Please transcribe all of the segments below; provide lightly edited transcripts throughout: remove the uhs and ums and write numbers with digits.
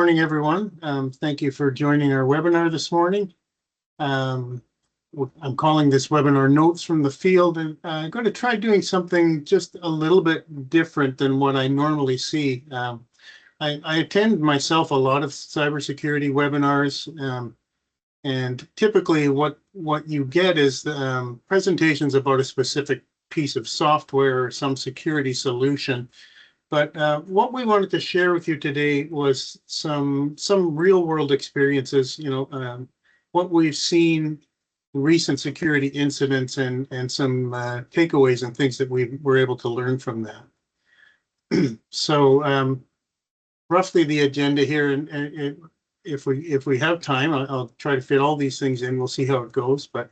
morning, everyone. Thank you for joining our webinar this morning. I'm calling this webinar Notes from the Field, and I'm going to try doing something just a little bit different than what I normally see. I attend myself a lot of cybersecurity webinars, and typically what you get is presentations about a specific piece of software or some security solution. But what we wanted to share with you today was some real world experiences, what we've seen, recent security incidents, and some takeaways and things that we were able to learn from that. So roughly the agenda here, and if we have time, I'll try to fit all these things in. We'll see how it goes. But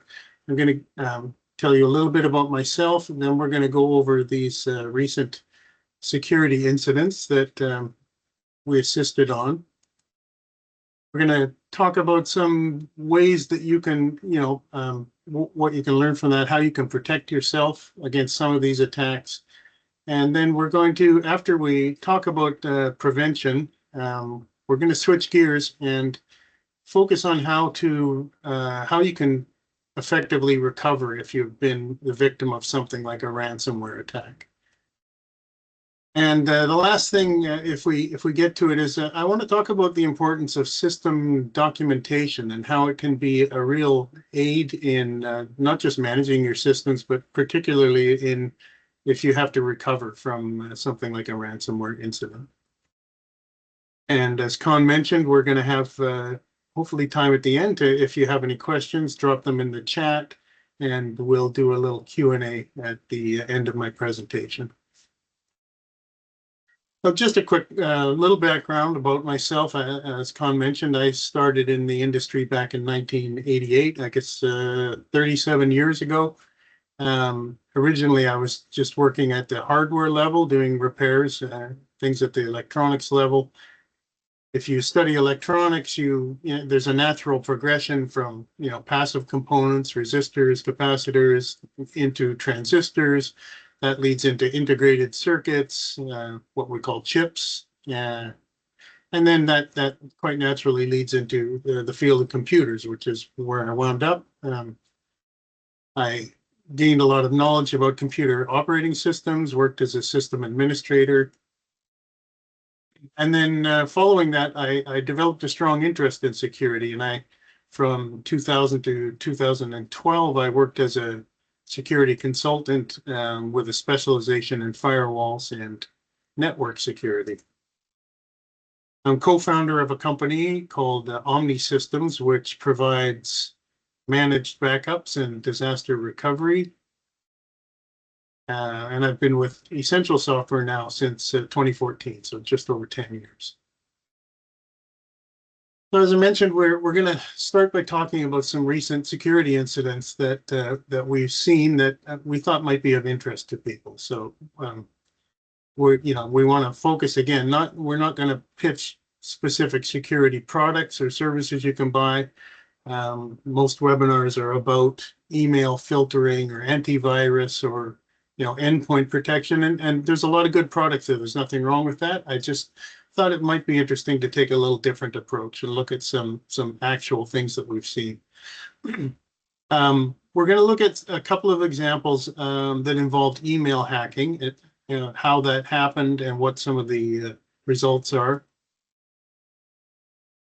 I'm going to tell you a little bit about myself, and then we're going to go over these recent security incidents that we assisted on. We're going to talk about some ways that you can, what you can learn from that, how you can protect yourself against some of these attacks. And then we're going to, after we talk about prevention, we're going to switch gears and focus on how you can effectively recover if you've been the victim of something like a ransomware attack. And the last thing, if we get to it, is I want to talk about the importance of system documentation and how it can be a real aid in not just managing your systems, but particularly in if you have to recover from something like a ransomware incident. And as Con mentioned, we're going to have hopefully time at the end to, if you have any questions, drop them in the chat, and we'll do a little Q&A at the end of my presentation. So just a quick little background about myself. As Con mentioned, I started in the industry back in 1988, I guess 37 years ago. Originally, I was just working at the hardware level, doing repairs, things at the electronics level. If you study electronics, there's a natural progression from passive components, resistors, capacitors, into transistors. That leads into integrated circuits, what we call chips, and then that quite naturally leads into the field of computers, which is where I wound up. I gained a lot of knowledge about computer operating systems, worked as a system administrator, and then following that, I developed a strong interest in security, and from 2000 to 2012, I worked as a security consultant with a specialization in firewalls and network security. I'm co-founder of a company called Omni Systems, which provides managed backups and disaster recovery. And I've been with Essential Software now since 2014, so just over 10 years. So as I mentioned, we're going to start by talking about some recent security incidents that we've seen that we thought might be of interest to people. So we want to focus again. We're not going to pitch specific security products or services you can buy. Most webinars are about email filtering or antivirus or endpoint protection, and there's a lot of good products there. There's nothing wrong with that. I just thought it might be interesting to take a little different approach and look at some actual things that we've seen. We're going to look at a couple of examples that involved email hacking, how that happened and what some of the results are.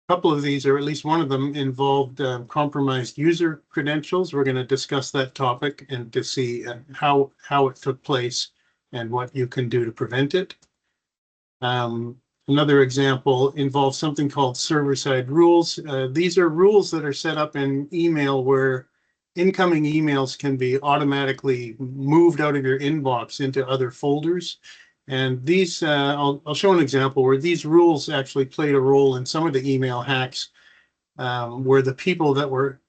A couple of these, or at least one of them, involved compromised user credentials. We're going to discuss that topic and to see how it took place and what you can do to prevent it. Another example involves something called server-side rules. These are rules that are set up in email where incoming emails can be automatically moved out of your inbox into other folders. And these, I'll show an example where these rules actually played a role in some of the email hacks, where the people that were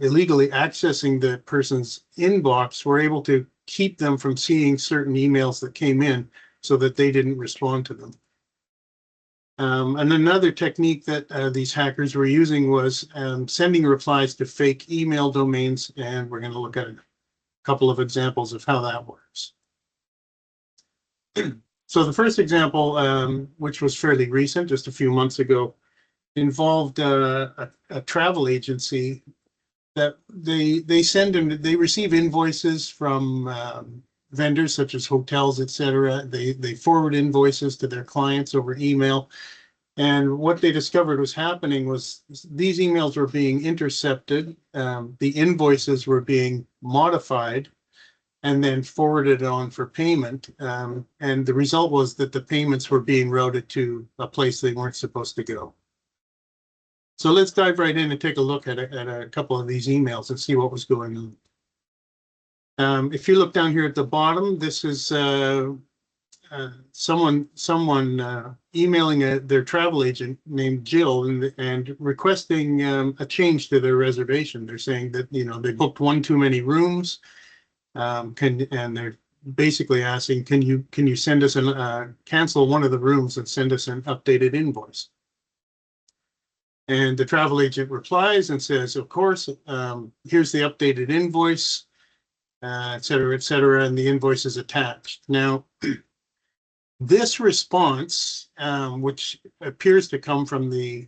illegally accessing the person's inbox were able to keep them from seeing certain emails that came in so that they didn't respond to them. And another technique that these hackers were using was sending replies to fake email domains, and we're going to look at a couple of examples of how that works. So the first example, which was fairly recent, just a few months ago, involved a travel agency that they receive invoices from vendors such as hotels, etc. They forward invoices to their clients over email. And what they discovered was happening was these emails were being intercepted. The invoices were being modified and then forwarded on for payment. And the result was that the payments were being routed to a place they weren't supposed to go. So let's dive right in and take a look at a couple of these emails and see what was going on. If you look down here at the bottom, this is someone emailing their travel agent named Jill and requesting a change to their reservation. They're saying that they booked one too many rooms, and they're basically asking, can you send us cancel one of the rooms and send us an updated invoice? And the travel agent replies and says, of course, here's the updated invoice, et cetera, and the invoice is attached. Now, this response, which appears to come from the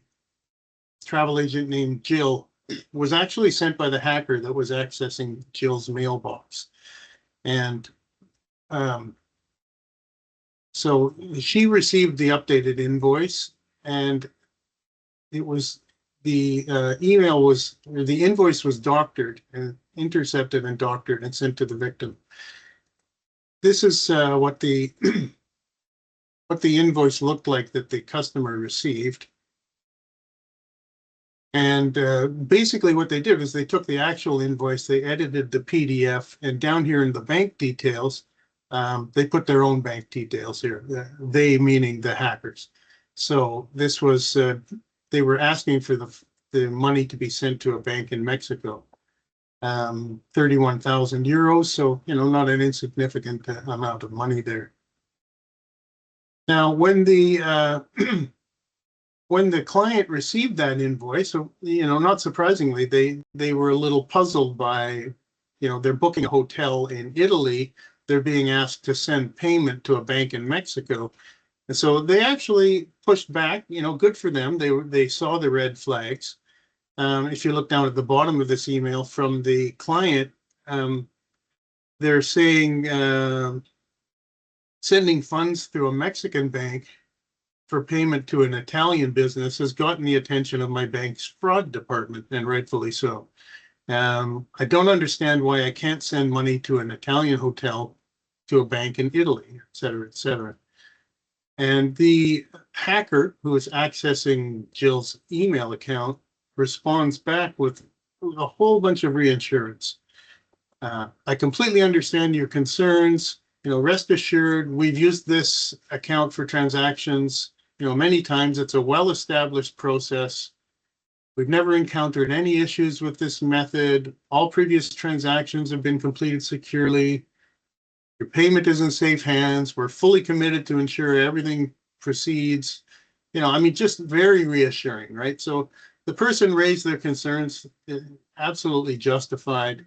travel agent named Jill, was actually sent by the hacker that was accessing Jill's mailbox. And so she received the updated invoice, and it was the invoice was doctored and intercepted and doctored and sent to the victim. This is what the invoice looked like that the customer received. And basically what they did is they took the actual invoice, they edited the PDF, and down here in the bank details, they put their own bank details here, they meaning the hackers. So this was, they were asking for the money to be sent to a bank in Mexico, 31,000 euros. So, not an insignificant amount of money there. Now, when the client received that invoice, not surprisingly, they were a little puzzled by, they're booking a hotel in Italy. They're being asked to send payment to a bank in Mexico. And so they actually pushed back, good for them. They saw the red flags. If you look down at the bottom of this email from the client, they're saying sending funds through a Mexican bank for payment to an Italian business has gotten the attention of my bank's fraud department, and rightfully so. I don't understand why I can't send money to an Italian hotel to a bank in Italy, et cetera, et cetera. And the hacker who is accessing Jill's email account responds back with a whole bunch of reassurance. I completely understand your concerns. Rest assured, we've used this account for transactions, many times. It's a well-established process. We've never encountered any issues with this method. All previous transactions have been completed securely. Your payment is in safe hands. We're fully committed to ensure everything proceeds. Just very reassuring, right? So the person raised their concerns, absolutely justified.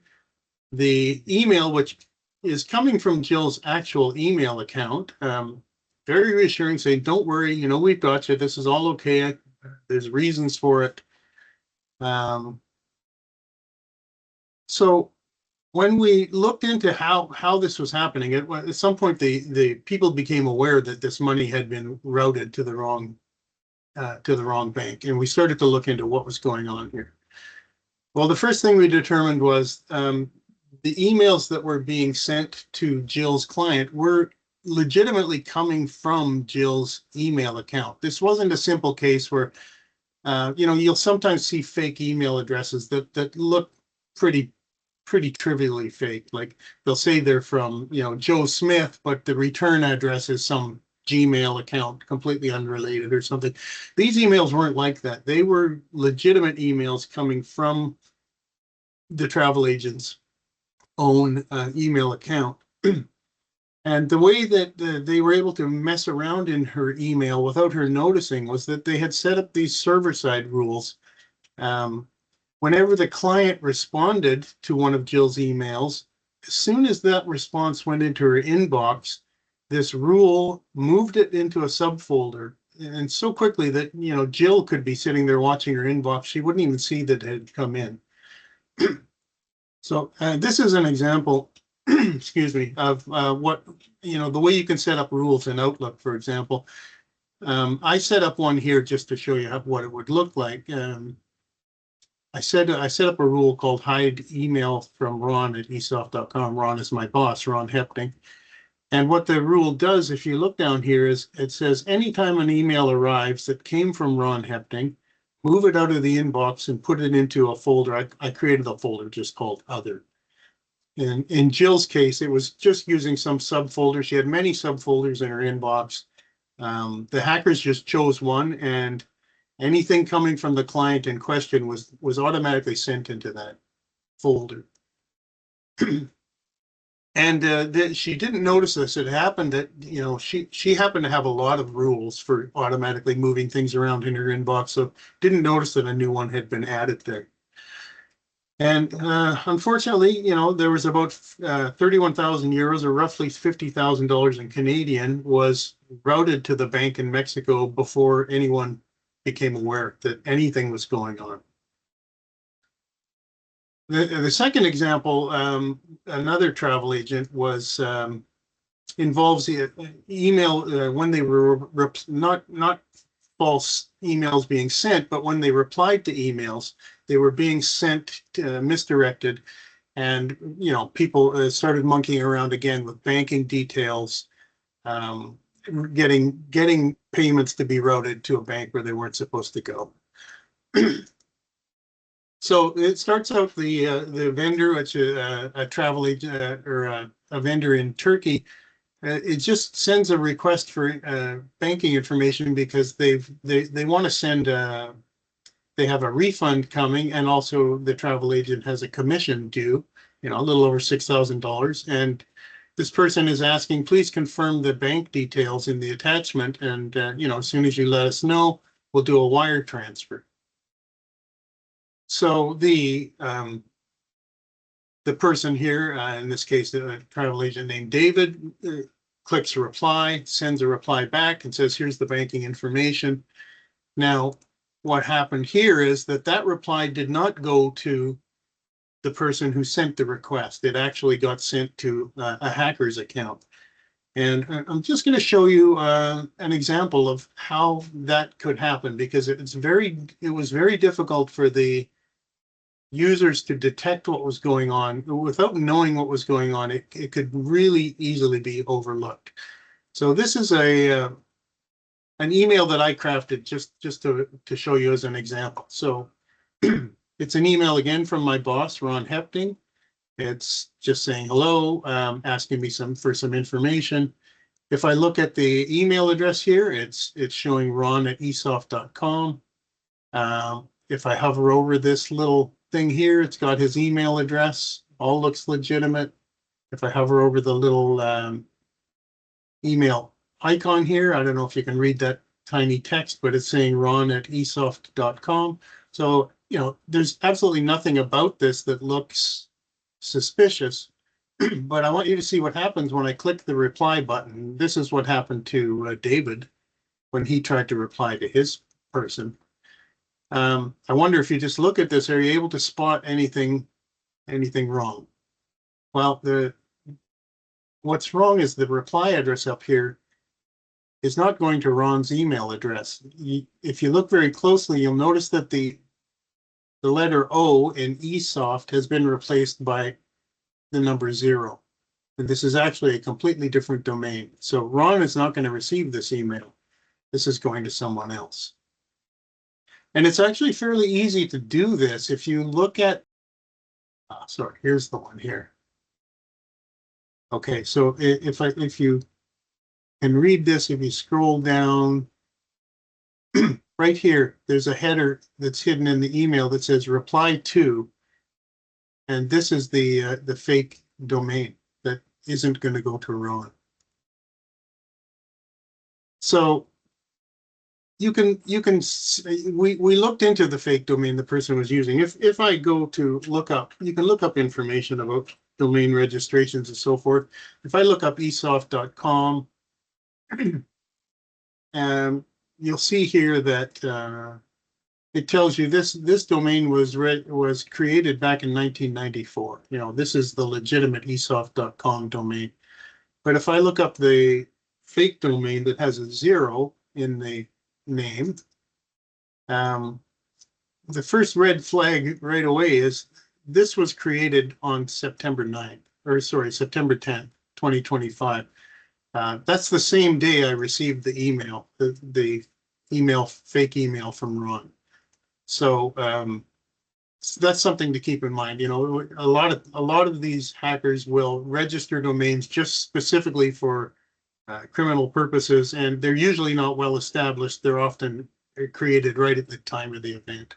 The email, which is coming from Jill's actual email account, very reassuring, saying, don't worry, we've got you. This is all okay. There's reasons for it. So when we looked into how this was happening, at some point the people became aware that this money had been routed to the wrong bank, and we started to look into what was going on here. Well, the first thing we determined was the emails that were being sent to Jill's client were legitimately coming from Jill's email account. This wasn't a simple case where, you'll sometimes see fake email addresses that look pretty trivially fake. Like they'll say they're from, Joe Smith, but the return address is some Gmail account completely unrelated or something. These emails weren't like that. They were legitimate emails coming from the travel agent's own email account. And the way that they were able to mess around in her email without her noticing was that they had set up these server-side rules. Whenever the client responded to one of Jill's emails, as soon as that response went into her inbox, this rule moved it into a subfolder and so quickly that, you know, Jill could be sitting there watching her inbox. She wouldn't even see that it had come in. So this is an example, excuse me, of what, you know, the way you can set up rules in Outlook, for example. I set up one here just to show you what it would look like. I set up a rule called hide email from Ron at esoft.com. Ron is my boss, Ron Hepting. And what the rule does, if you look down here, is it says anytime an email arrives that came from Ron Hepting, move it out of the inbox and put it into a folder. I created a folder just called Other. And in Jill's case, it was just using some subfolder. She had many subfolders in her inbox. The hackers just chose one, and anything coming from the client in question was automatically sent into that folder. And she didn't notice this. It happened that, you know, she happened to have a lot of rules for automatically moving things around in her inbox, so didn't notice that a new one had been added there. And unfortunately, you know, there was about 31,000 euros, or roughly $50,000 in Canadian, was routed to the bank in Mexico before anyone became aware that anything was going on. The second example, another travel agent was involves the email when they were not false emails being sent, but when they replied to emails, they were being sent misdirected, and, you know, people started monkeying around again with banking details, getting payments to be routed to a bank where they weren't supposed to go. So it starts out the vendor, which a travel agent or a vendor in Turkey. It just sends a request for banking information because they want to send. They have a refund coming, and also the travel agent has a commission due, you know, a little over $6,000. And this person is asking, please confirm the bank details in the attachment, and you know, as soon as you let us know, we'll do a wire transfer. So the person here, in this case, the travel agent named David, clicks a reply, sends a reply back, and says, here's the banking information. Now, what happened here is that reply did not go to the person who sent the request. It actually got sent to a hacker's account. And I'm just going to show you an example of how that could happen, because it was very difficult for the users to detect what was going on. Without knowing what was going on, it could really easily be overlooked. So this is an email that I crafted just to show you as an example. So it's an email again from my boss, Ron Hepting. It's just saying hello, asking me for some information. If I look at the email address here, it's showing Ron at esoft.com. If I hover over this little thing here, it's got his email address. All looks legitimate. If I hover over the little email icon here, I don't know if you can read that tiny text, but it's saying Ron at esoft.com. So, you know, there's absolutely nothing about this that looks suspicious, but I want you to see what happens when I click the reply button. This is what happened to David when he tried to reply to his person. I wonder if you just look at this, are you able to spot anything wrong? Well, what's wrong is the reply address up here is not going to Ron's email address. If you look very closely, you'll notice that the letter O in eSoft has been replaced by the number 0. And this is actually a completely different domain. So Ron is not going to receive this email. This is going to someone else. And it's actually fairly easy to do this. If you look at, sorry, here's the one here. Okay, so if you can read this, if you scroll down, right here, there's a header that's hidden in the email that says reply to, and this is the fake domain that isn't going to go to Ron. So we looked into the fake domain the person was using. If I go to look up, you can look up information about domain registrations and so forth. If I look up esoft.com, you'll see here that it tells you this domain was created back in 1994. You know, this is the legitimate esoft.com domain. But if I look up the fake domain that has a 0 in the name, the first red flag right away is this was created on September 9th, or sorry, September 10th, 2025. That's the same day I received the email, the fake email from Ron. So that's something to keep in mind. You know, a lot of these hackers will register domains just specifically for criminal purposes, and they're usually not well established. They're often created right at the time of the event.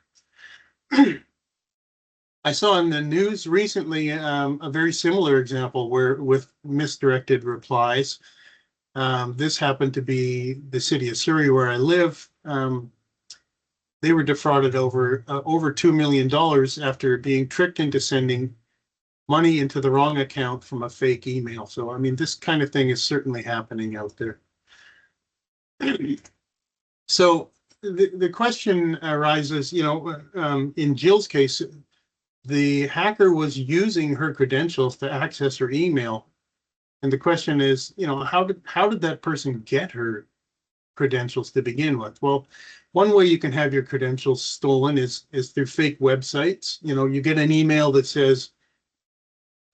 I saw in the news recently a very similar example where with misdirected replies. This happened to be the city of Surrey where I live. They were defrauded over $2 million after being tricked into sending money into the wrong account from a fake email. So, I mean, this kind of thing is certainly happening out there. So the question arises, you know, in Jill's case, the hacker was using her credentials to access her email. And the question is, you know, how did that person get her credentials to begin with? Well, one way you can have your credentials stolen is through fake websites. You know, you get an email that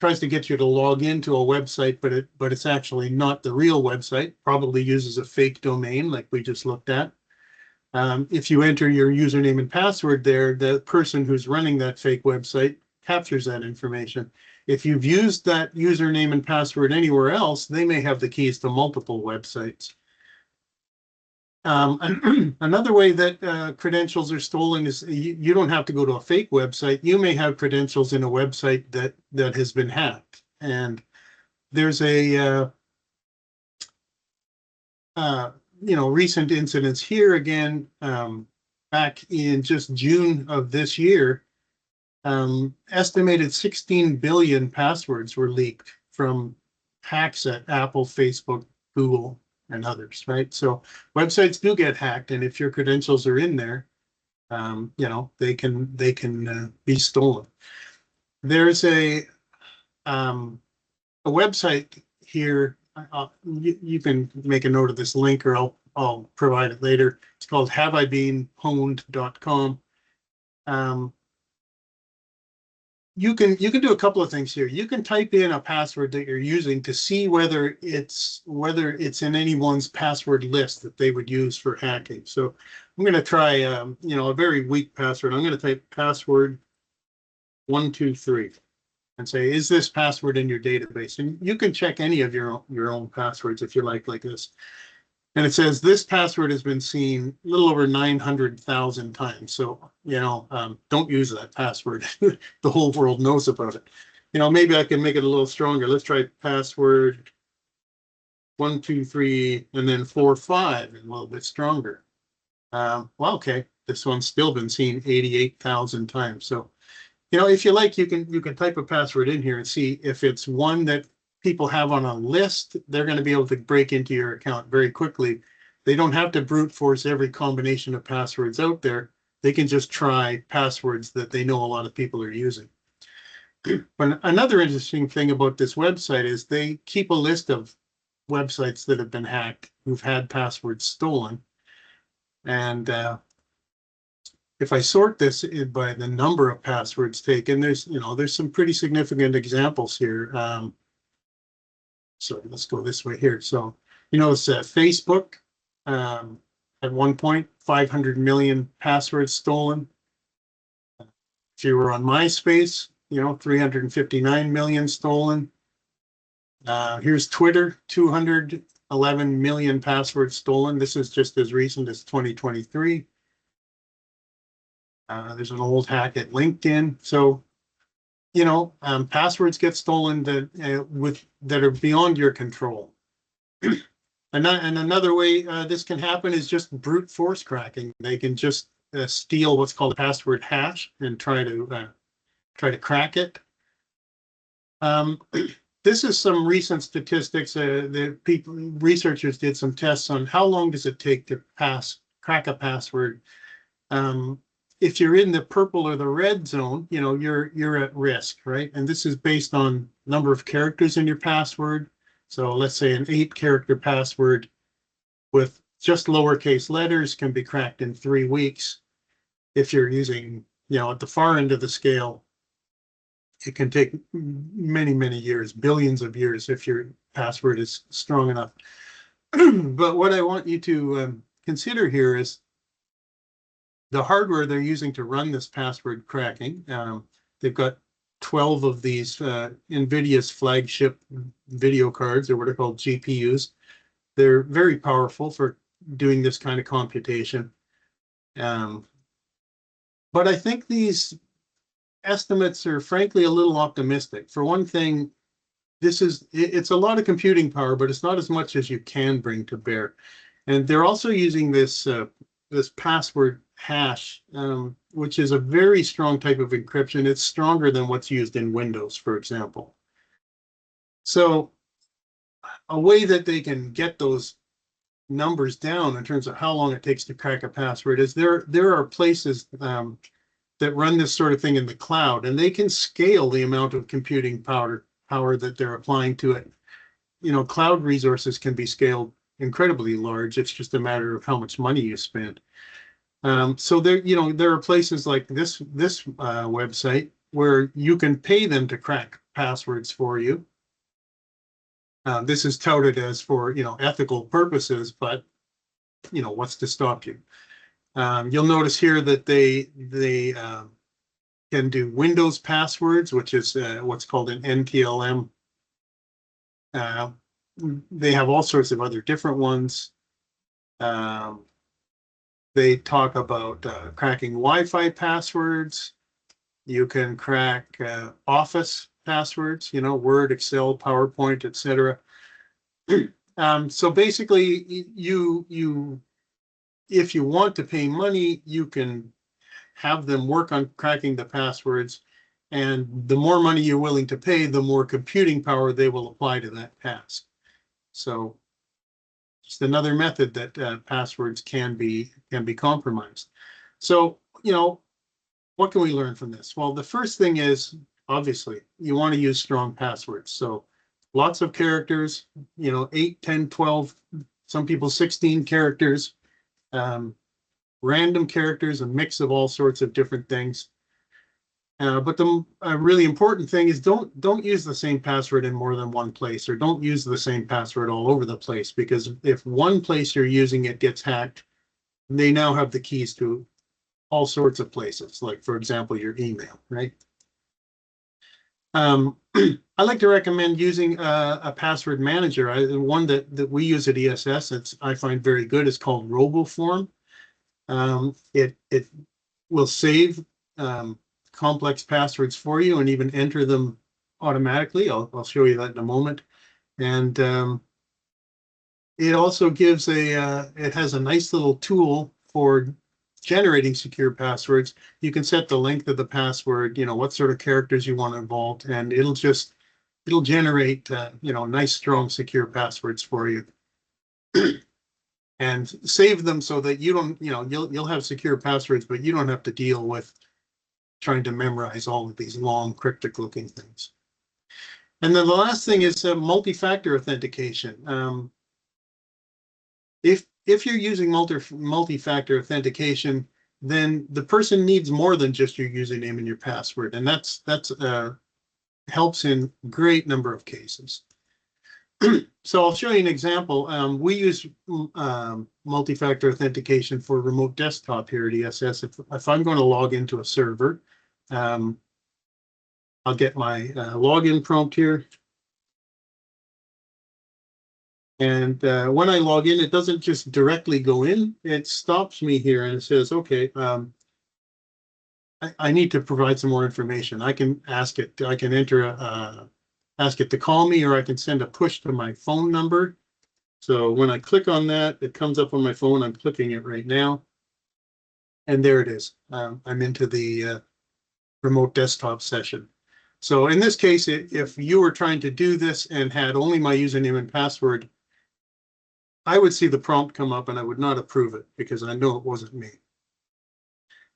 tries to get you to log into a website, but it's actually not the real website, probably uses a fake domain like we just looked at. If you enter your username and password there, the person who's running that fake website captures that information. If you've used that username and password anywhere else, they may have the keys to multiple websites. Another way that credentials are stolen is you don't have to go to a fake website. You may have credentials in a website that has been hacked. And there's a you know, recent incidents here again, back in just June of this year, estimated 16 billion passwords were leaked from hacks at Apple, Facebook, Google, and others, right? So websites do get hacked, and if your credentials are in there, you know, they can be stolen. There's a website here. You can make a note of this link, or I'll provide it later. It's called haveibeenpwned.com. You can do a couple of things here. You can type in a password that you're using to see whether it's in anyone's password list that they would use for hacking. So I'm going to try you know, a very weak password. I'm going to type password 123. And say, is this password in your database? And you can check any of your own passwords if you like this. And it says this password has been seen a little over 900,000 times. So, you know, don't use that password. The whole world knows about it. You know, maybe I can make it a little stronger. Let's try password 123 and then 45, and a little bit stronger. Well, okay, this one's still been seen 88,000 times. So, you know, if you like, you can type a password in here and see if it's one that people have on a list. They're going to be able to break into your account very quickly. They don't have to brute force every combination of passwords out there. They can just try passwords that they know a lot of people are using. But another interesting thing about this website is they keep a list of websites that have been hacked who've had passwords stolen. And if I sort this by the number of passwords taken, there's some pretty significant examples here. So let's go this way here. So, you know, it's Facebook, at one point, 500 million passwords stolen. If you were on MySpace, you know, 359 million stolen. Here's Twitter, 211 million passwords stolen. This is just as recent as 2023. There's an old hack at LinkedIn. So, you know, passwords get stolen that are beyond your control. And another way this can happen is just brute force cracking. They can just steal what's called a password hash and try to crack it. This is some recent statistics. Researchers did some tests on how long does it take to pass crack a password. If you're in the purple or the red zone, you're at risk, right? And this is based on number of characters in your password. So let's say an 8-character password with just lowercase letters can be cracked in 3 weeks. If you're using, at the far end of the scale, it can take many, many years, billions of years, if your password is strong enough. But what I want you to consider here is the hardware they're using to run this password cracking. They've got 12 of these NVIDIA's flagship video cards, or what are called GPUs. They're very powerful for doing this kind of computation. But I think these estimates are frankly a little optimistic. For one thing, it's a lot of computing power, but it's not as much as you can bring to bear. And they're also using this password hash, which is a very strong type of encryption. It's stronger than what's used in Windows, for example. So a way that they can get those numbers down in terms of how long it takes to crack a password is there are places that run this sort of thing in the cloud, and they can scale the amount of computing power that they're applying to it. Cloud resources can be scaled incredibly large. It's just a matter of how much money you spend. So there are places like this website where you can pay them to crack passwords for you. This is touted as for ethical purposes, but what's to stop you? You'll notice here that they can do Windows passwords, which is what's called an NTLM. They have all sorts of other different ones. They talk about cracking Wi-Fi passwords. You can crack Office passwords, Word, Excel, PowerPoint, etc. So basically, if you want to pay money, you can have them work on cracking the passwords, and the more money you're willing to pay, the more computing power they will apply to that task. So just another method that passwords can be compromised. So, what can we learn from this? Well, the first thing is, obviously, you want to use strong passwords. So lots of characters, 8, 10, 12, some people 16 characters, random characters, a mix of all sorts of different things. But the really important thing is don't use the same password in more than one place, or don't use the same password all over the place, because if one place you're using it gets hacked, they now have the keys to all sorts of places, like, for example, your email, right? I like to recommend using a password manager. One that we use at ESS, I find very good, is called RoboForm. It will save complex passwords for you and even enter them automatically. I'll show you that in a moment. And it also gives it has a nice little tool for generating secure passwords. You can set the length of the password, what sort of characters you want involved, and it'll generate nice, strong, secure passwords for you. And save them so that you don't, you'll have secure passwords, but you don't have to deal with trying to memorize all of these long, cryptic looking things. And then the last thing is multi-factor authentication. If you're using multi-factor authentication, then the person needs more than just your username and your password, and that's helps in a great number of cases. So I'll show you an example. We use multi-factor authentication for remote desktop here at ESS. If I'm going to log into a server, I'll get my login prompt here. And when I log in, it doesn't just directly go in. It stops me here and it says, okay, I need to provide some more information. I can ask it, I can ask it to call me, or I can send a push to my phone number. So when I click on that, it comes up on my phone. I'm clicking it right now. And there it is. I'm into the remote desktop session. So in this case, if you were trying to do this and had only my username and password, I would see the prompt come up and I would not approve it because I know it wasn't me.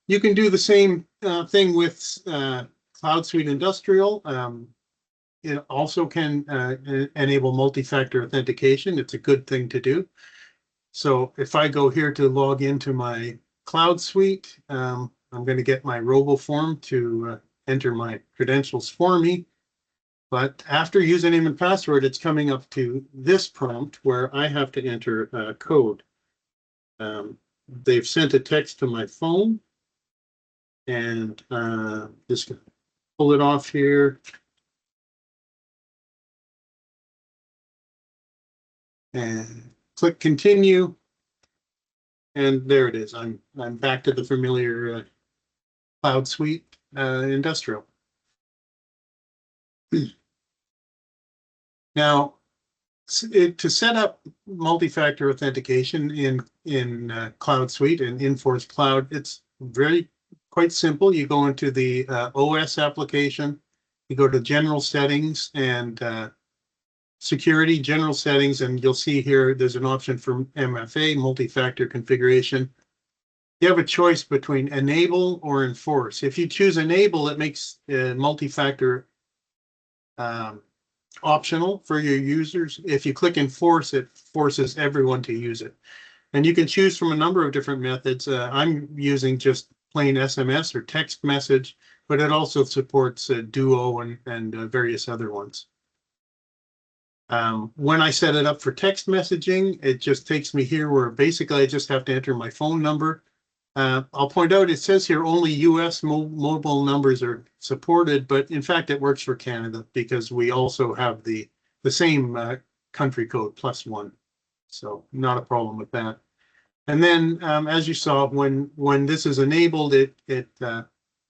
You can do the same thing with Cloud Suite Industrial. It also can enable multi-factor authentication. It's a good thing to do. So if I go here to log into my Cloud Suite, I'm going to get my RoboForm to enter my credentials for me. But after username and password, it's coming up to this prompt where I have to enter a code. They've sent a text to my phone, and just gonna pull it off here. And click continue. And there it is. I'm back to the familiar Cloud Suite Industrial. Now, to set up multi-factor authentication in Cloud Suite and Infor Cloud, it's quite simple. You go into the OS application, you go to General Settings and Security, General Settings, and you'll see here there's an option for MFA, multi-factor configuration. You have a choice between enable or enforce. If you choose enable, it makes multi-factor optional for your users. If you click enforce, it forces everyone to use it. And you can choose from a number of different methods. I'm using just plain SMS or text message, but it also supports Duo and various other ones. When I set it up for text messaging, it just takes me here where basically I just have to enter my phone number. I'll point out, it says here only US mobile numbers are supported, but in fact it works for Canada because we also have the same country code +1. So not a problem with that. And then as you saw, when this is enabled, it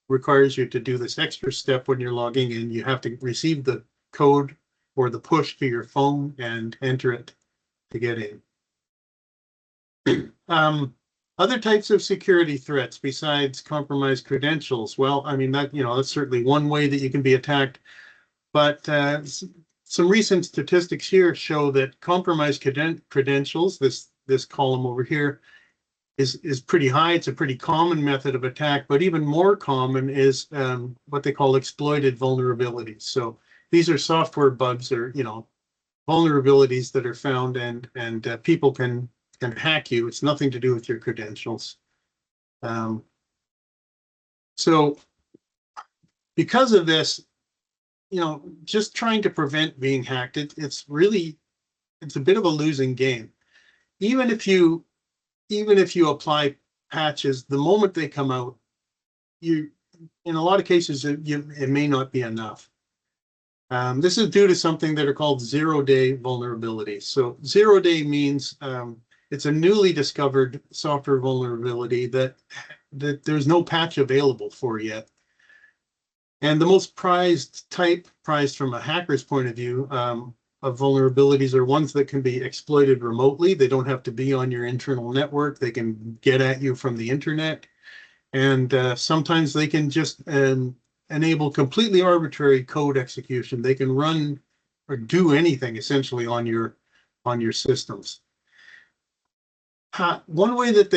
requires you to do this extra step when you're logging in. You have to receive the code or the push to your phone and enter it to get in. Other types of security threats besides compromised credentials. Well, I mean, that's certainly one way that you can be attacked. But some recent statistics here show that compromised credentials, this column over here, is pretty high. It's a pretty common method of attack, but even more common is what they call exploited vulnerabilities. So these are software bugs or vulnerabilities that are found, and people can hack you. It's nothing to do with your credentials. So because of this, just trying to prevent being hacked, it's a bit of a losing game. Even if you apply patches, the moment they come out, in a lot of cases it may not be enough. This is due to something that are called zero-day vulnerabilities. So zero-day means it's a newly discovered software vulnerability that there's no patch available for yet. And the most prized from a hacker's point of view, of vulnerabilities are ones that can be exploited remotely. They don't have to be on your internal network. They can get at you from the internet. And sometimes they can just enable completely arbitrary code execution. They can run or do anything essentially on your systems. One way that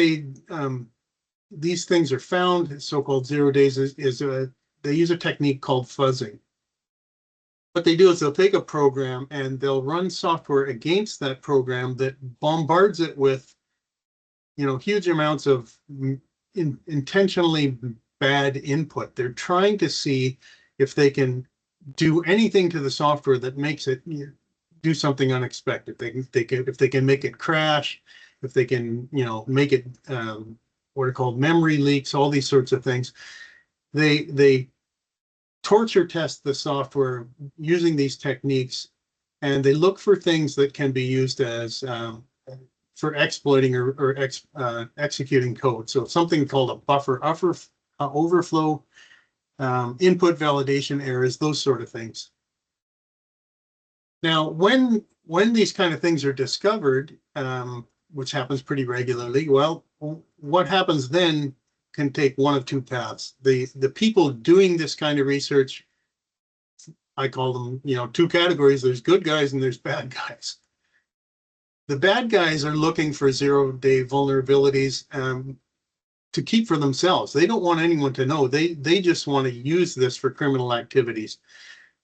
these things are found, so-called 0 days, is they use a technique called fuzzing. What they do is they'll take a program and they'll run software against that program that bombards it with, huge amounts of intentionally bad input. They're trying to see if they can do anything to the software that makes it do something unexpected. If they can make it crash, if they can, make it what are called memory leaks, all these sorts of things. They torture test the software using these techniques, and they look for things that can be used as for exploiting or executing code. So something called a buffer overflow, input validation errors, those sort of things. Now, when these kind of things are discovered, which happens pretty regularly, well, what happens then can take one of two paths. The people doing this kind of research, I call them, two categories. There's good guys and there's bad guys. the bad guys are looking for zero-day vulnerabilities to keep for themselves. They don't want anyone to know. They just want to use this for criminal activities.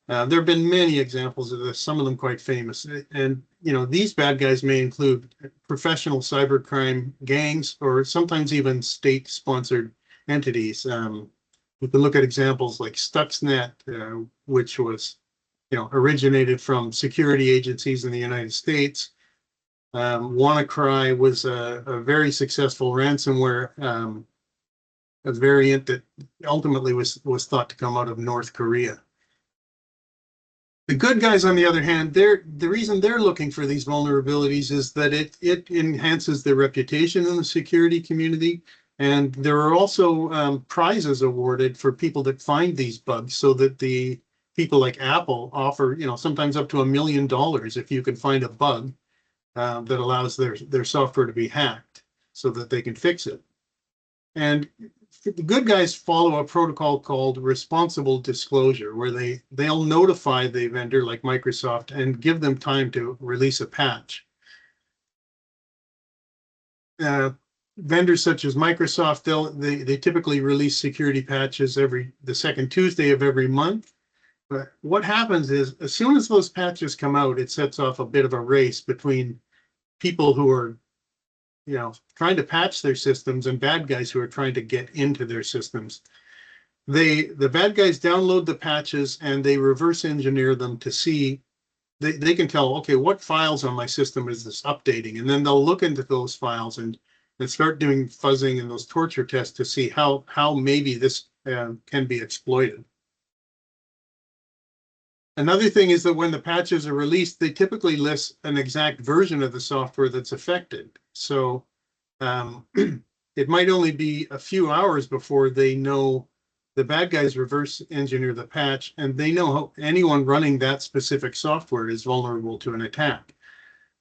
There have been many examples of this, some of them quite famous. And, you know, these bad guys may include professional cybercrime gangs or sometimes even state-sponsored entities. We can look at examples like Stuxnet, which was, you know, originated from security agencies in the United States. WannaCry was a very successful ransomware, a variant that ultimately was thought to come out of North Korea. The good guys, on the other hand, the reason they're looking for these vulnerabilities is that it enhances their reputation in the security community. And there are also prizes awarded for people that find these bugs, so that the people like Apple offer, you know, sometimes up to $1 million if you can find a bug that allows their software to be hacked so that they can fix it. And the good guys follow a protocol called responsible disclosure, where they'll notify the vendor like Microsoft and give them time to release a patch. Vendors such as Microsoft, they typically release security patches the second Tuesday of every month. But what happens is, as soon as those patches come out, it sets off a bit of a race between people who are, you know, trying to patch their systems and bad guys who are trying to get into their systems. The bad guys download the patches and they reverse engineer them to see, they can tell, okay, what files on my system is this updating? And then they'll look into those files and start doing fuzzing and those torture tests to see how maybe this can be exploited. Another thing is that when the patches are released, they typically list an exact version of the software that's affected. So it might only be a few hours before they know, the bad guys reverse engineer the patch, and they know how anyone running that specific software is vulnerable to an attack.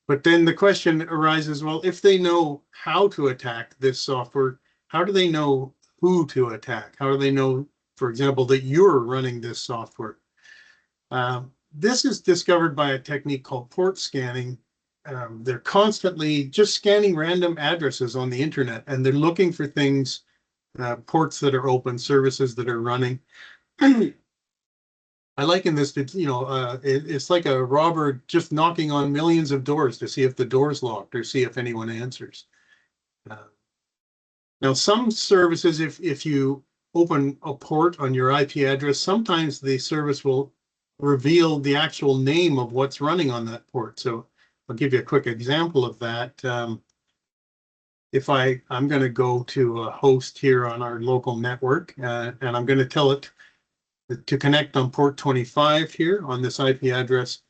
But then the question arises, well, if they know how to attack this software, how do they know who to attack? How do they know, for example, that you're running this software? This is discovered by a technique called port scanning. They're constantly just scanning random addresses on the internet, and they're looking for things, ports that are open, services that are running. I liken this to, you know, it's like a robber just knocking on millions of doors to see if the door's locked or see if anyone answers. Now, some services, if you open a port on your IP address, sometimes the service will reveal the actual name of what's running on that port. So I'll give you a quick example of that. If I'm going to go to a host here on our local network, and I'm going to tell it to connect on port 25 here on this IP address.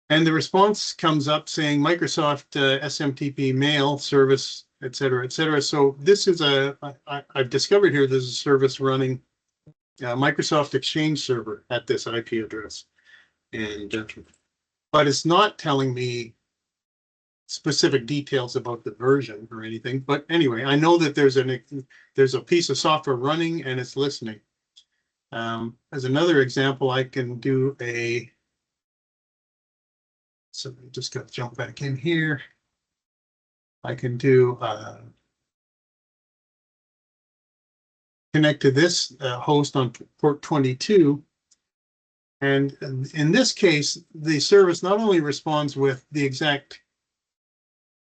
And the response comes up saying Microsoft SMTP mail service, et cetera, et cetera. So this is I've discovered here there's a service running Microsoft Exchange server at this IP address. And but it's not telling me specific details about the version or anything. But anyway, I know that there's a piece of software running and it's listening. As another example, I can do so I just got to jump back in here. I can do connect to this host on port 22. And in this case, the service not only responds with the exact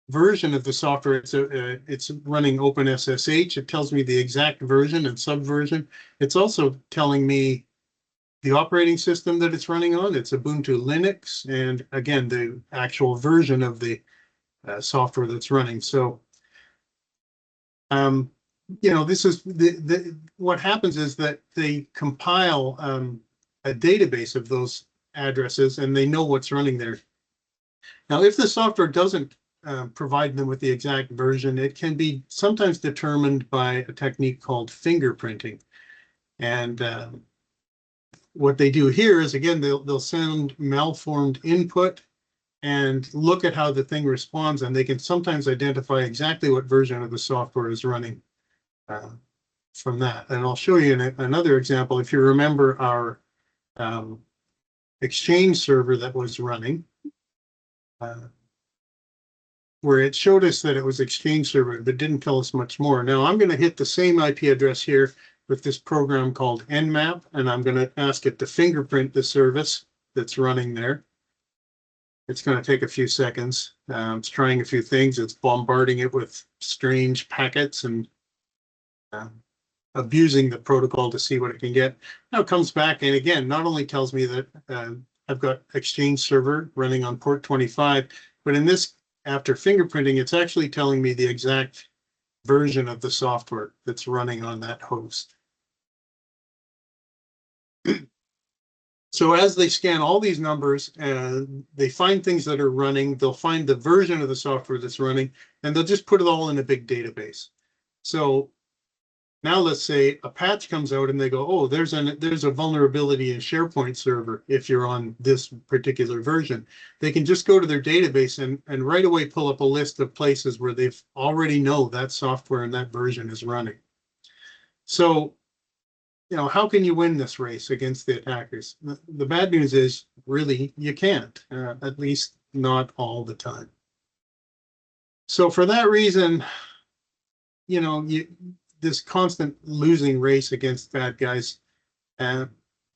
version of the software, it's running OpenSSH. It tells me the exact version and subversion. It's also telling me the operating system that it's running on. It's Ubuntu Linux, and again, the actual version of the software that's running. So, you know, this is what happens is that they compile a database of those addresses, and they know what's running there. Now, if the software doesn't provide them with the exact version, it can be sometimes determined by a technique called fingerprinting. And what they do here is, again, they'll send malformed input and look at how the thing responds, and they can sometimes identify exactly what version of the software is running from that. And I'll show you another example. If you remember our Exchange server that was running, where it showed us that it was Exchange Server, but didn't tell us much more. Now I'm going to hit the same IP address here with this program called Nmap, and I'm going to ask it to fingerprint the service that's running there. It's going to take a few seconds. It's trying a few things. It's bombarding it with strange packets and abusing the protocol to see what it can get. Now it comes back and again, not only tells me that I've got Exchange Server running on port 25, but in this, after fingerprinting, it's actually telling me the exact version of the software that's running on that host. So as they scan all these numbers, they find things that are running, they'll find the version of the software that's running, and they'll just put it all in a big database. So now let's say a patch comes out and they go, oh, there's a vulnerability in SharePoint server if you're on this particular version. They can just go to their database and right away pull up a list of places where they've already know that software and that version is running. So, you know, how can you win this race against the attackers? The bad news is, really, you can't, at least not all the time. So for that reason, you know, this constant losing race against bad guys, and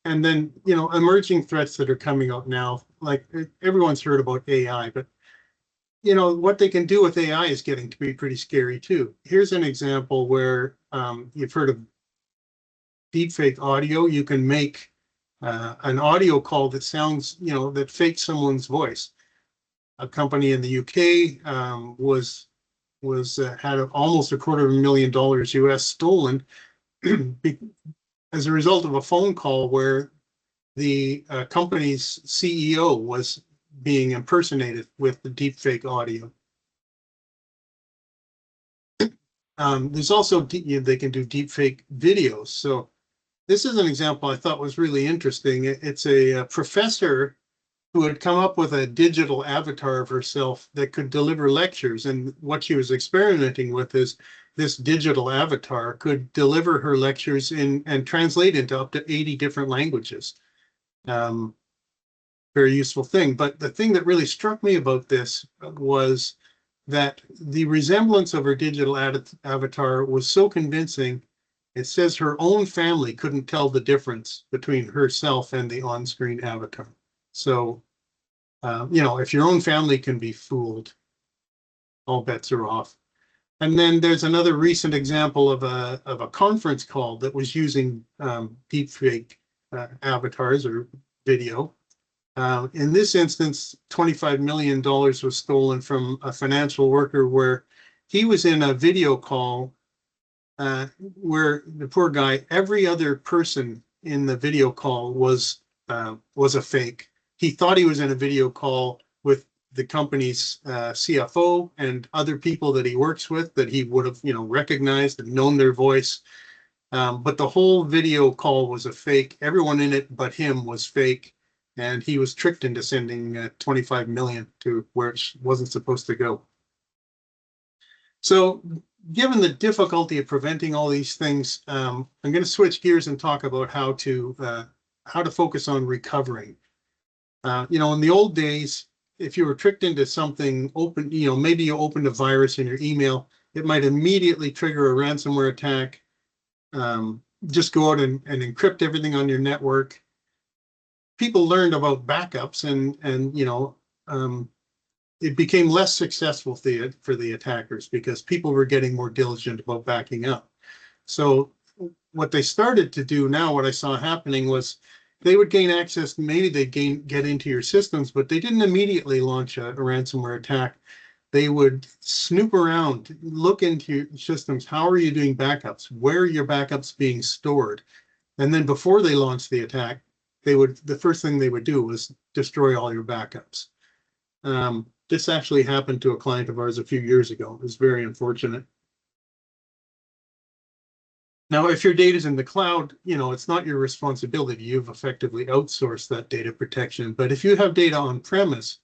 then, you know, emerging threats that are coming out now, like everyone's heard about AI, but you know, what they can do with AI is getting to be pretty scary too. Here's an example where you've heard of deepfake audio. You can make an audio call that sounds, you know, that fakes someone's voice. A company in the UK had almost $250,000 US stolen as a result of a phone call where the company's CEO was being impersonated with the deepfake audio. There's also, they can do deepfake videos. So this is an example I thought was really interesting. It's a professor who had come up with a digital avatar of herself that could deliver lectures. And what she was experimenting with is this digital avatar could deliver her lectures and translate into up to 80 different languages. Very useful thing. But the thing that really struck me about this was that the resemblance of her digital avatar was so convincing. It says her own family couldn't tell the difference between herself and the on-screen avatar. So, you know, if your own family can be fooled, all bets are off. And then there's another recent example of a conference call that was using deepfake avatars or video. In this instance, $25 million was stolen from a financial worker where he was in a video call where the poor guy, every other person in the video call was a fake. He thought he was in a video call with the company's CFO and other people that he works with that he would have, you know, recognized and known their voice. But the whole video call was a fake. Everyone in it but him was fake, and he was tricked into sending 25 million to where it wasn't supposed to go. So, given the difficulty of preventing all these things, I'm going to switch gears and talk about how to focus on recovering. You know, in the old days, if you were tricked into something, you know, maybe you opened a virus in your email, it might immediately trigger a ransomware attack. Just go out and encrypt everything on your network. People learned about backups, and you know, it became less successful for the attackers because people were getting more diligent about backing up. So what they started to do now, what I saw happening was they would gain access, maybe they'd get into your systems, but they didn't immediately launch a ransomware attack. They would snoop around, look into your systems. How are you doing backups? Where are your backups being stored? And then before they launched the attack, the first thing they would do was destroy all your backups. This actually happened to a client of ours a few years ago. It was very unfortunate. Now, if your data is in the cloud, you know, it's not your responsibility. You've effectively outsourced that data protection. But if you have data on premise,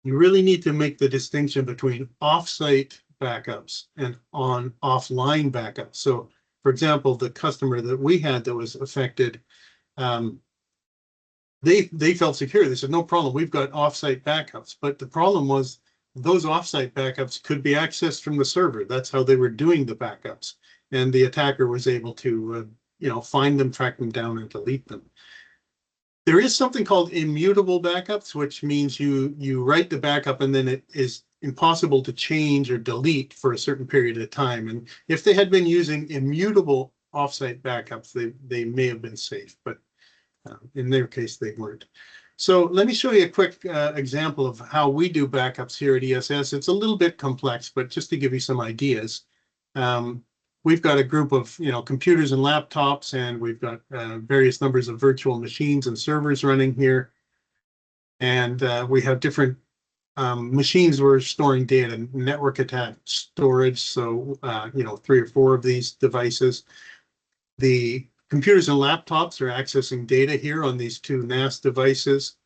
you really need to make the distinction between offsite backups and offline backups. So, for example, the customer that we had that was affected, they felt secure. They said, no problem, we've got offsite backups. But the problem was those offsite backups could be accessed from the server. That's how they were doing the backups. And the attacker was able to, find them, track them down, and delete them. There is something called immutable backups, which means you write the backup and then it is impossible to change or delete for a certain period of time. And if they had been using immutable offsite backups, they may have been safe, but in their case, they weren't. So let me show you a quick example of how we do backups here at ESS. It's a little bit complex, but just to give you some ideas. We've got a group of computers and laptops, and we've got various numbers of virtual machines and servers running here. And we have different machines where we're storing data, network attached storage. So 3 or 4 of these devices. The computers and laptops are accessing data here on these 2 NAS devices.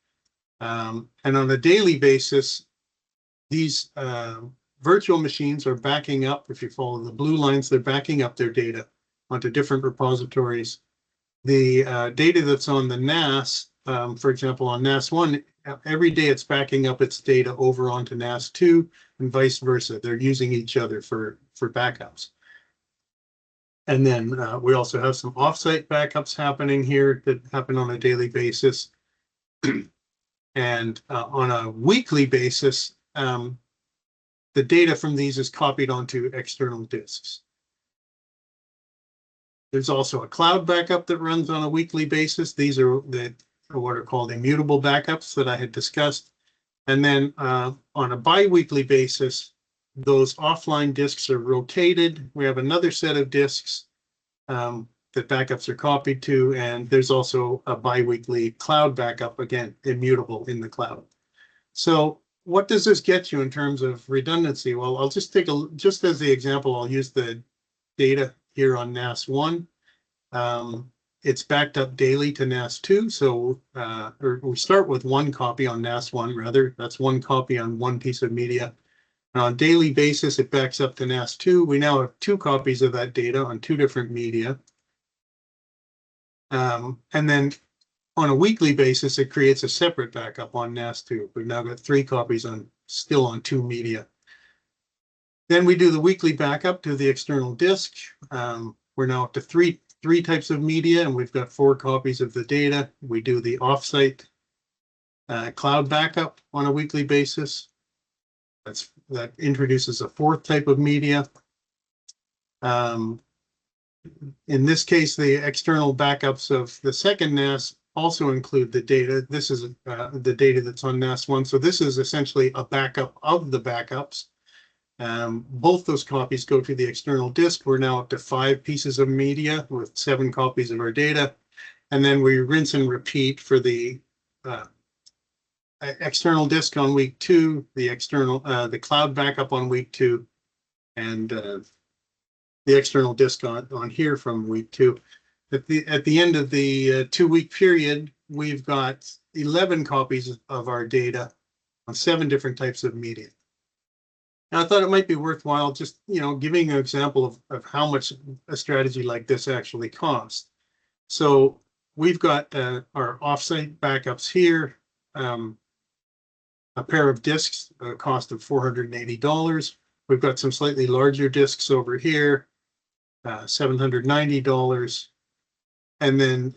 And on a daily basis, these virtual machines are backing up. If you follow the blue lines, they're backing up their data onto different repositories. The data that's on the NAS, for example, on NAS 1, every day it's backing up its data over onto NAS 2 and vice versa. They're using each other for backups. And then we also have some offsite backups happening here that happen on a daily basis. And on a weekly basis, the data from these is copied onto external disks. There's also a cloud backup that runs on a weekly basis. These are what are called immutable backups that I had discussed. And then on a bi-weekly basis, those offline disks are rotated. We have another set of disks that backups are copied to, and there's also a bi-weekly cloud backup, again, immutable in the cloud. So what does this get you in terms of redundancy? Well, I'll just just as the example, I'll use the data here on NAS 1. It's backed up daily to NAS 2. So we start with 1 copy on NAS 1, rather. That's 1 copy on 1 piece of media. And on a daily basis, it backs up to NAS 2. We now have 2 copies of that data on 2 different media. And then on a weekly basis, it creates a separate backup on NAS 2. We've now got 3 copies still on 2 media. Then we do the weekly backup to the external disk. We're now up to three types of media, and we've got 4 copies of the data. We do the offsite cloud backup on a weekly basis. That introduces a 4th type of media. In this case, the external backups of the second NAS also include the data. This is the data that's on NAS 1. So this is essentially a backup of the backups. Both those copies go to the external disk. We're now up to 5 pieces of media with 7 copies of our data. And then we rinse and repeat for the external disk on week 2, the cloud backup on week 2, and the external disk on here from week 2. At the end of the 2-week period, we've got 11 copies of our data on 7 different types of media. And I thought it might be worthwhile just giving an example of how much a strategy like this actually costs. So we've got our offsite backups here, a pair of disks, a cost of $480. We've got some slightly larger disks over here, $790. And then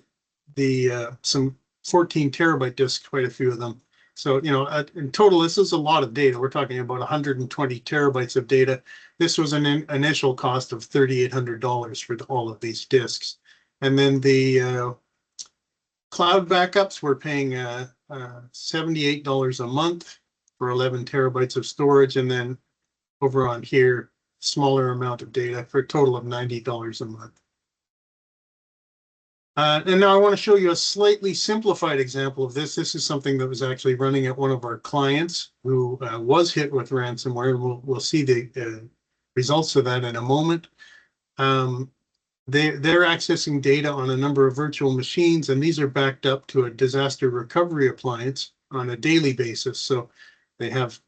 some 14 terabyte disks, quite a few of them. So, in total, this is a lot of data. We're talking about 120 terabytes of data. This was an initial cost of $3,800 for all of these disks. And then the cloud backups, we're paying $78 a month for 11 terabytes of storage. And then over on here, smaller amount of data for a total of $90 a month. And now I want to show you a slightly simplified example of this. This is something that was actually running at one of our clients who was hit with ransomware. And we'll see the results of that in a moment. They're accessing data on a number of virtual machines, and these are backed up to a disaster recovery appliance on a daily basis. So they have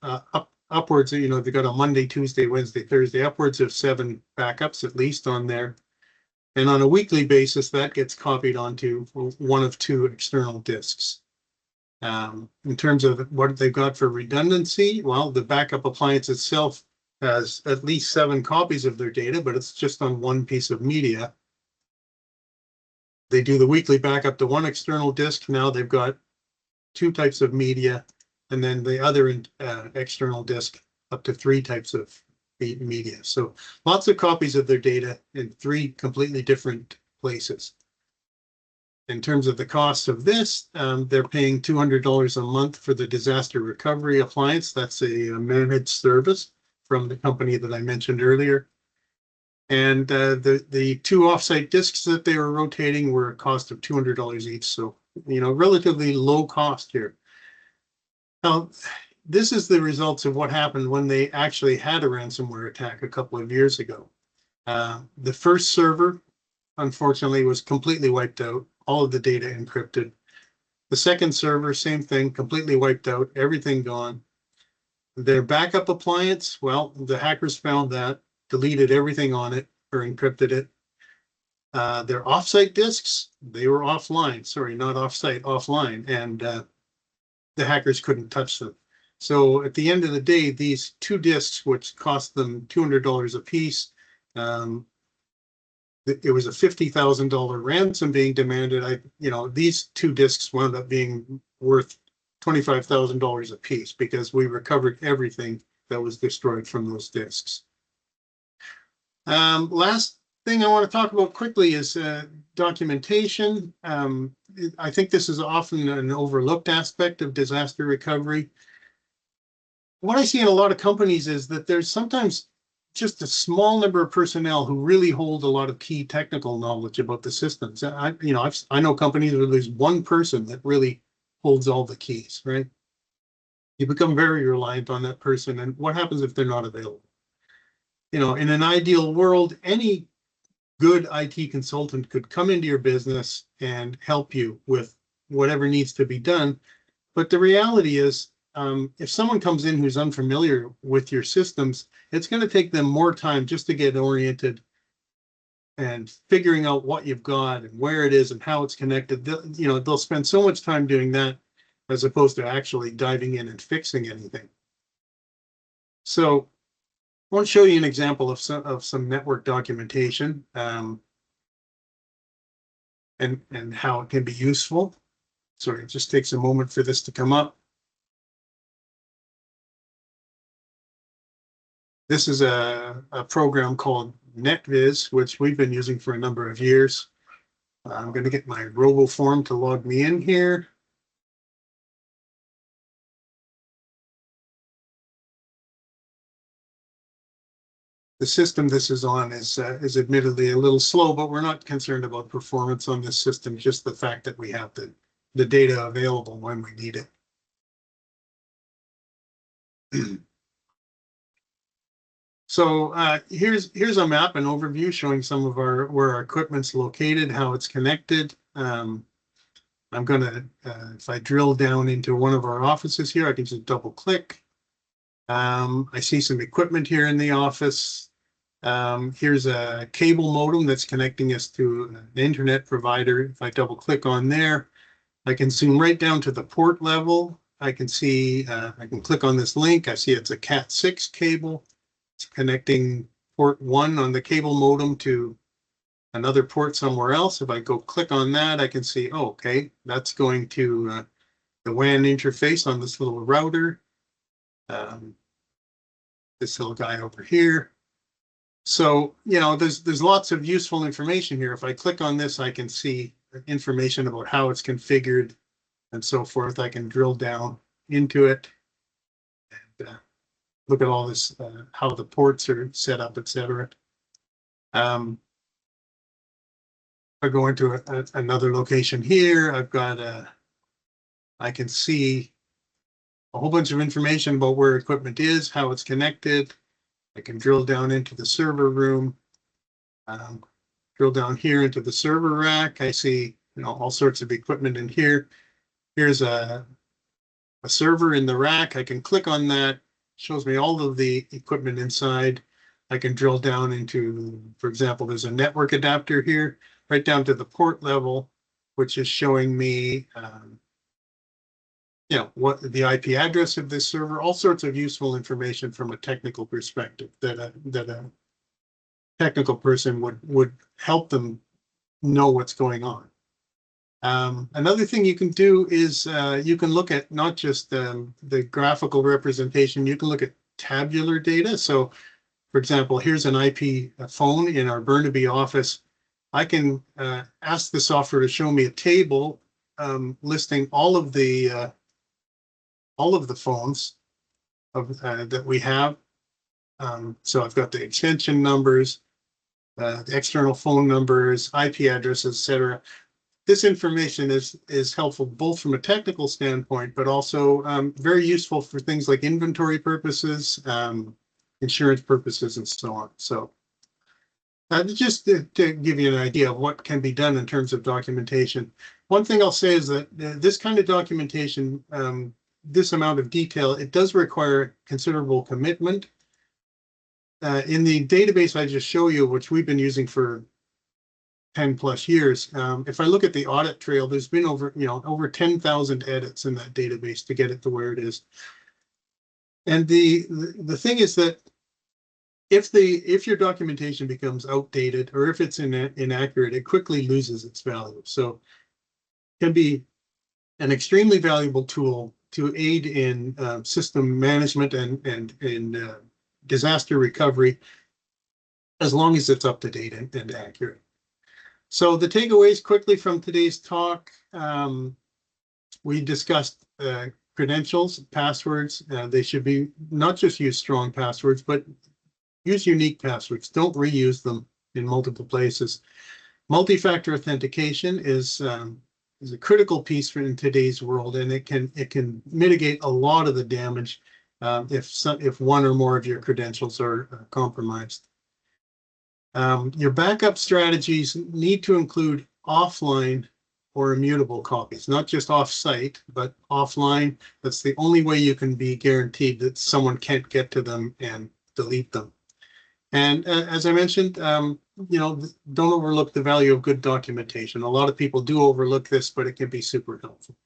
upwards, they've got a Monday, Tuesday, Wednesday, Thursday, upwards of 7 backups at least on there. And on a weekly basis, that gets copied onto one of 2 external disks. In terms of what they've got for redundancy, well, the backup appliance itself has at least 7 copies of their data, but it's just on one piece of media. They do the weekly backup to one external disk. Now they've got 2 types of media, and then the other external disk up to 3 types of media. So lots of copies of their data in 3 completely different places. In terms of the cost of this, they're paying $200 a month for the disaster recovery appliance. That's a managed service from the company that I mentioned earlier. And the 2 offsite disks that they were rotating were a cost of $200 each. So, relatively low cost here. Now, this is the results of what happened when they actually had a ransomware attack a couple of years ago. The first server, unfortunately, was completely wiped out, all of the data encrypted. The second server, same thing, completely wiped out, everything gone. Their backup appliance, well, the hackers found that, deleted everything on it, or encrypted it. Their offsite disks, they were offline, sorry, not offsite, offline, and the hackers couldn't touch them. So at the end of the day, these 2 disks, which cost them $200 a piece, it was a $50,000 ransom being demanded. These 2 disks wound up being worth $25,000 a piece because we recovered everything that was destroyed from those disks. Last thing I want to talk about quickly is documentation. I think this is often an overlooked aspect of disaster recovery. What I see in a lot of companies is that there's sometimes just a small number of personnel who really hold a lot of key technical knowledge about the systems. I know companies where there's 1 person that really holds all the keys, right? You become very reliant on that person, and what happens if they're not available? In an ideal world, any good IT consultant could come into your business and help you with whatever needs to be done. But the reality is, if someone comes in who's unfamiliar with your systems, it's going to take them more time just to get oriented and figuring out what you've got and where it is and how it's connected. They'll spend so much time doing that as opposed to actually diving in and fixing anything. So I want to show you an example of some network documentation and how it can be useful. Sorry, it just takes a moment for this to come up. This is a program called NetViz, which we've been using for a number of years. I'm going to get my RoboForm to log me in here. The system this is on is admittedly a little slow, but we're not concerned about performance on this system, just the fact that we have the data available when we need it. So here's a map, an overview showing some of where our equipment's located, how it's connected. I'm going to, if I drill down into one of our offices here, I can just double click. I see some equipment here in the office. Here's a cable modem that's connecting us to an internet provider. If I double click on there, I can zoom right down to the port level. I can see, I can click on this link. I see it's a Cat6 cable. It's connecting port 1 on the cable modem to another port somewhere else. If I go click on that, I can see, oh, okay, that's going to the WAN interface on this little router. This little guy over here. So, there's lots of useful information here. If I click on this, I can see information about how it's configured and so forth. I can drill down into it and look at all this, how the ports are set up, etc. I go into another location here. I've got I can see a whole bunch of information about where equipment is, how it's connected. I can drill down into the server room, drill down here into the server rack. I see, all sorts of equipment in here. Here's a server in the rack. I can click on that. Shows me all of the equipment inside. I can drill down into, for example, there's a network adapter here, right down to the port level, which is showing me what the IP address of this server, all sorts of useful information from a technical perspective that a technical person would help them know what's going on. Another thing you can do is you can look at not just the graphical representation, you can look at tabular data. So, for example, here's an IP phone in our Burnaby office. I can ask the software to show me a table listing all of the phones that we have. So I've got the extension numbers, the external phone numbers, IP addresses, etc. This information is helpful both from a technical standpoint, but also very useful for things like inventory purposes, insurance purposes, and so on. So just to give you an idea of what can be done in terms of documentation. One thing I'll say is that this kind of documentation, this amount of detail, it does require considerable commitment. In the database I just show you, which we've been using for 10 plus years, if I look at the audit trail, there's been over 10,000 edits in that database to get it to where it is. And the thing is that if your documentation becomes outdated or if it's inaccurate, it quickly loses its value. So it can be an extremely valuable tool to aid in system management and in disaster recovery, as long as it's up to date and accurate. So the takeaways quickly from today's talk, we discussed credentials, passwords. They should be not just use strong passwords, but use unique passwords. Don't reuse them in multiple places. Multi-factor authentication is a critical piece in today's world, and it can mitigate a lot of the damage if one or more of your credentials are compromised. Your backup strategies need to include offline or immutable copies, not just off-site, but offline. That's the only way you can be guaranteed that someone can't get to them and delete them. And as I mentioned, don't overlook the value of good documentation. A lot of people do overlook this, but it can be super helpful.